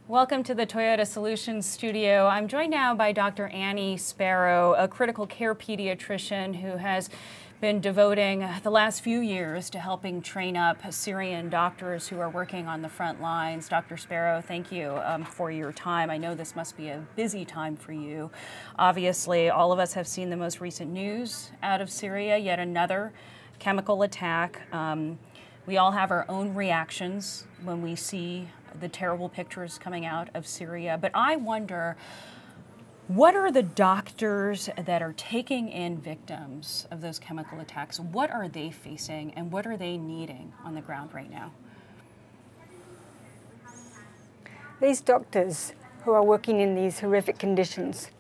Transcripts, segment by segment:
Welcome to the Toyota Solutions Studio. I'm joined now by Dr. Annie Sparrow, a critical care pediatrician who has been devoting the last few years to helping train up Syrian doctors who are working on the front lines. Dr. Sparrow, thank you for your time. I know this must be a busy time for you. Obviously, all of us have seen the most recent news out of Syria, yet another chemical attack. We all have our own reactions when we see the terrible pictures coming out of Syria. But I wonder, what are the doctors that are taking in victims of those chemical attacks? What are they facing and what are they needing on the ground right now? These doctors who are working in these horrific conditions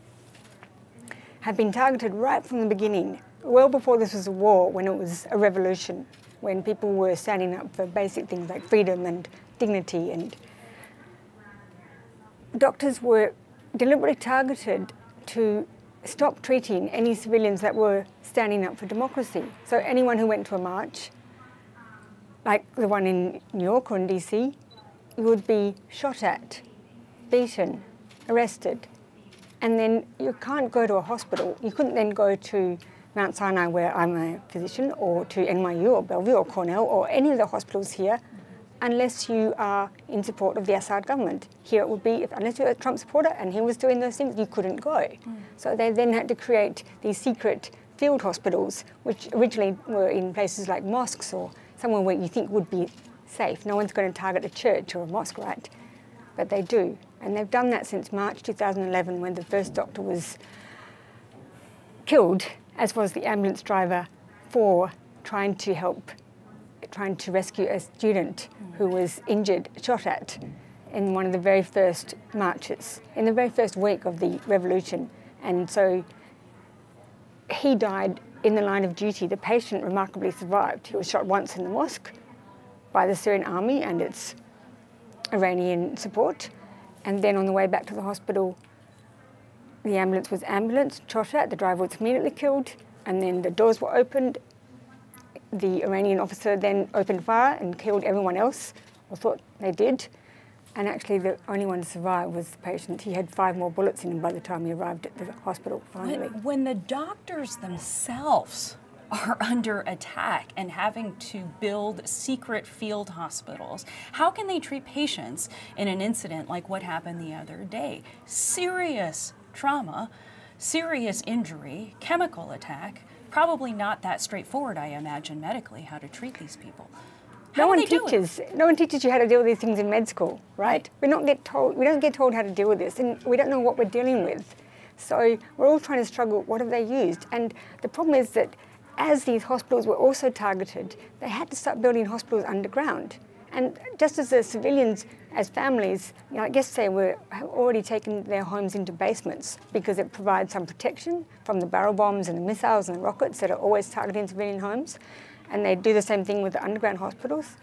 have been targeted right from the beginning, well before this was a war, when it was a revolution, when people were standing up for basic things like freedom and dignity, and doctors were deliberately targeted to stop treating any civilians that were standing up for democracy. So anyone who went to a march, like the one in New York or in DC, would be shot at, beaten, arrested, and then you can't go to a hospital. You couldn't then go to Mount Sinai, where I'm a physician, or to NYU or Bellevue or Cornell or any of the hospitals here, unless you are in support of the Assad government. Here it would be, unless you're a Trump supporter and he was doing those things, you couldn't go. So they then had to create these secret field hospitals, which originally were in places like mosques or somewhere where you think would be safe. No one's going to target a church or a mosque, right? But they do. And they've done that since March 2011, when the first doctor was killed, as was the ambulance driver, for trying to rescue a student who was injured, shot at, in one of the very first marches, in the very first week of the revolution. And so he died in the line of duty. The patient remarkably survived. He was shot once in the mosque by the Syrian army and its Iranian support. And then on the way back to the hospital, the ambulance was ambulanced, shot at, the driver was immediately killed, and then the doors were opened. The Iranian officer then opened fire and killed everyone else, or thought they did. And actually the only one to survive was the patient. He had 5 more bullets in him by the time he arrived at the hospital, finally. When the doctors themselves are under attack and having to build secret field hospitals, how can they treat patients in an incident like what happened the other day? Serious trauma, serious injury, chemical attack. Probably not that straightforward, I imagine, medically, how to treat these people. No one teaches you how to deal with these things in med school, right? We don't get told how to deal with this, and we don't know what we're dealing with. So we're all trying to struggle, what have they used? And the problem is that as these hospitals were also targeted, they had to start building hospitals underground. And just as the civilians, as families, I guess they have already taken their homes into basements because it provides some protection from the barrel bombs and the missiles and the rockets that are always targeting civilian homes. And they do the same thing with the underground hospitals.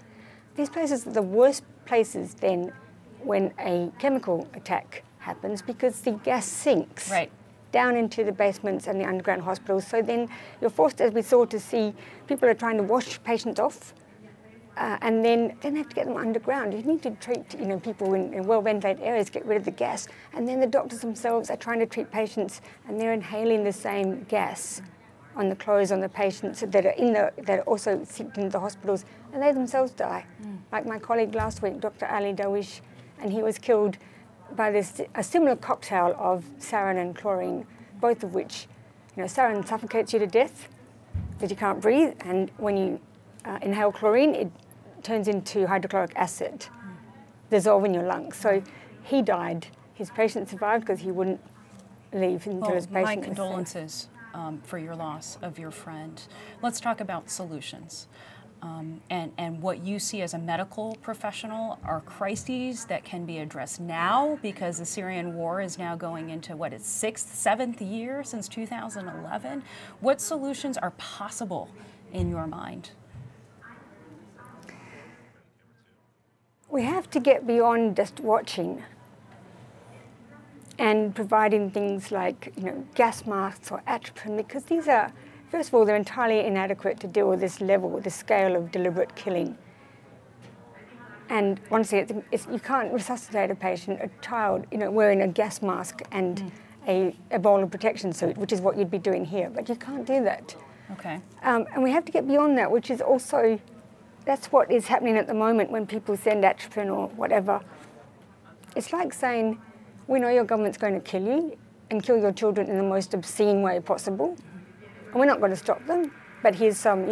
These places are the worst places then when a chemical attack happens, because the gas sinks down into the basements and the underground hospitals. So then you're forced, as we saw, to see people are trying to wash patients off. And then they have to get them underground. You need to treat people in well-ventilated areas, get rid of the gas. And then the doctors themselves are trying to treat patients, and they're inhaling the same gas on the clothes on the patients that are also sent into the hospitals, and they themselves die. Like my colleague last week, Dr. Ali Dawish, and he was killed by a similar cocktail of sarin and chlorine, both of which, sarin suffocates you to death, that you can't breathe, and when you inhale chlorine, it turns into hydrochloric acid, dissolve in your lungs. So he died. His patient survived because he wouldn't leave until his patient was safe. My condolences for your loss of your friend. Let's talk about solutions. And what you see as a medical professional are crises that can be addressed now, because the Syrian war is now going into, its 6th, 7th year since 2011. What solutions are possible in your mind? We have to get beyond just watching and providing things like gas masks or atropine, because these are, first of all, they're entirely inadequate to deal with this level, this scale of deliberate killing. And honestly, you can't resuscitate a patient, a child, wearing a gas mask and a Ebola protection suit, which is what you'd be doing here. But you can't do that. Okay. And we have to get beyond that, which is also, that's what is happening at the moment when people send atropine or whatever. It's like saying, we know your government's going to kill you and kill your children in the most obscene way possible. And we're not going to stop them, but here's some,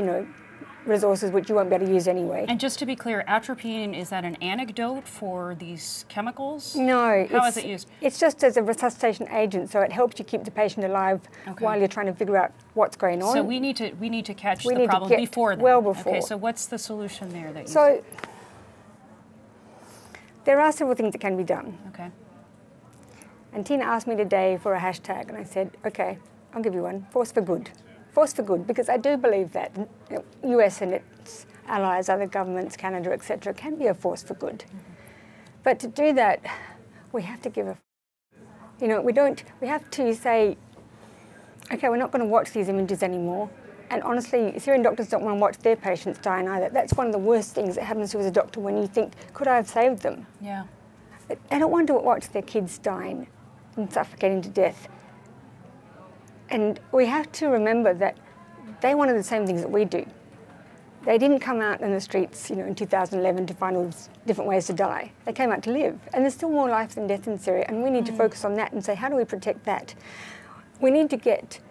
resources which you won't be able to use anyway. And just to be clear, atropine, is that an antidote for these chemicals? No. How is it used? It's just as a resuscitation agent, so it helps you keep the patient alive while you're trying to figure out what's going on. So we need to catch the problem before that. Well before. Okay, so what's the solution there that you So there are several things that can be done. Okay. And Tina asked me today for a hashtag, and I said, okay, I'll give you one, Force for Good. Force for good, because I do believe that US and its allies, other governments, Canada, etc., can be a force for good. But to do that, we have to give a, we have to say, okay, we're not going to watch these images anymore. And honestly, Syrian doctors don't want to watch their patients dying either. That's one of the worst things that happens to you as a doctor when you think, could I have saved them? Yeah. They don't want to watch their kids dying and suffocating to death. And we have to remember that they wanted the same things that we do. They didn't come out in the streets, in 2011 to find all these different ways to die. They came out to live. And there's still more life than death in Syria, and we need to focus on that and say, how do we protect that? We need to get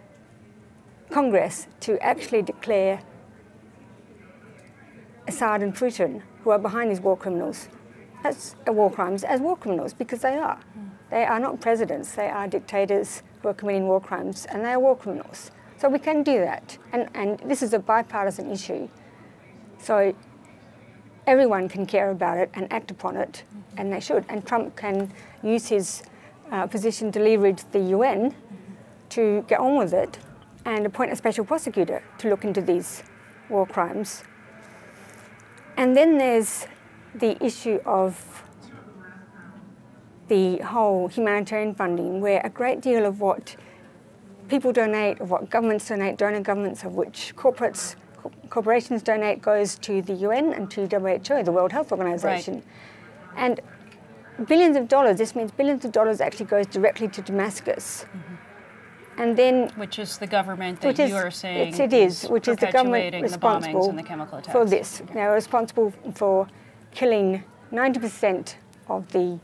Congress to actually declare Assad and Putin, who are behind these war criminals, as war crimes, as war criminals, because they are. They are not presidents, they are dictators who are committing war crimes, and they are war criminals. So we can do that, and this is a bipartisan issue. So everyone can care about it and act upon it, and they should. And Trump can use his position to leverage the UN to get on with it and appoint a special prosecutor to look into these war crimes. And then there's the issue of the whole humanitarian funding, where a great deal of what people donate, of what governments donate, donor governments, of which corporations donate, goes to the UN and to WHO, the World Health Organization. Right. And billions of dollars, this means billions of dollars actually goes directly to Damascus. And then, which is the government that you are saying it is, which is the government responsible and the chemical attacks. For this. Okay. They're responsible for killing 90% of the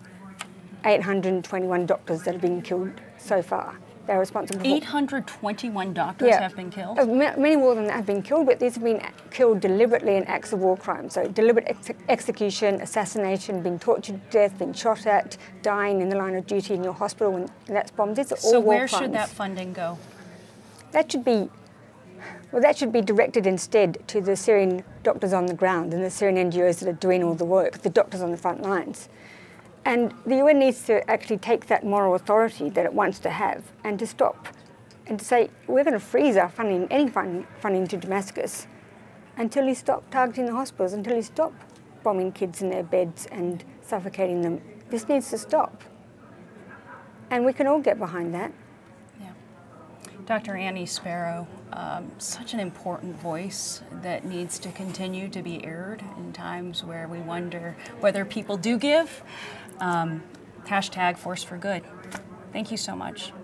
821 doctors that have been killed so far. They're responsible for 821 doctors have been killed? Many more than that have been killed, but these have been killed deliberately in acts of war crime. So deliberate execution, assassination, being tortured to death, being shot at, dying in the line of duty in your hospital when that's bombed. These are all war crimes. So where should that funding go? That should be directed instead to the Syrian doctors on the ground and the Syrian NGOs that are doing all the work, the doctors on the front lines. And the UN needs to actually take that moral authority that it wants to have and to stop and to say, we're going to freeze our funding, any funding to Damascus, until you stop targeting the hospitals, until you stop bombing kids in their beds and suffocating them. This needs to stop. And we can all get behind that. Yeah. Dr. Annie Sparrow, such an important voice that needs to continue to be aired in times where we wonder whether people do give. Hashtag Force for Good. Thank you so much.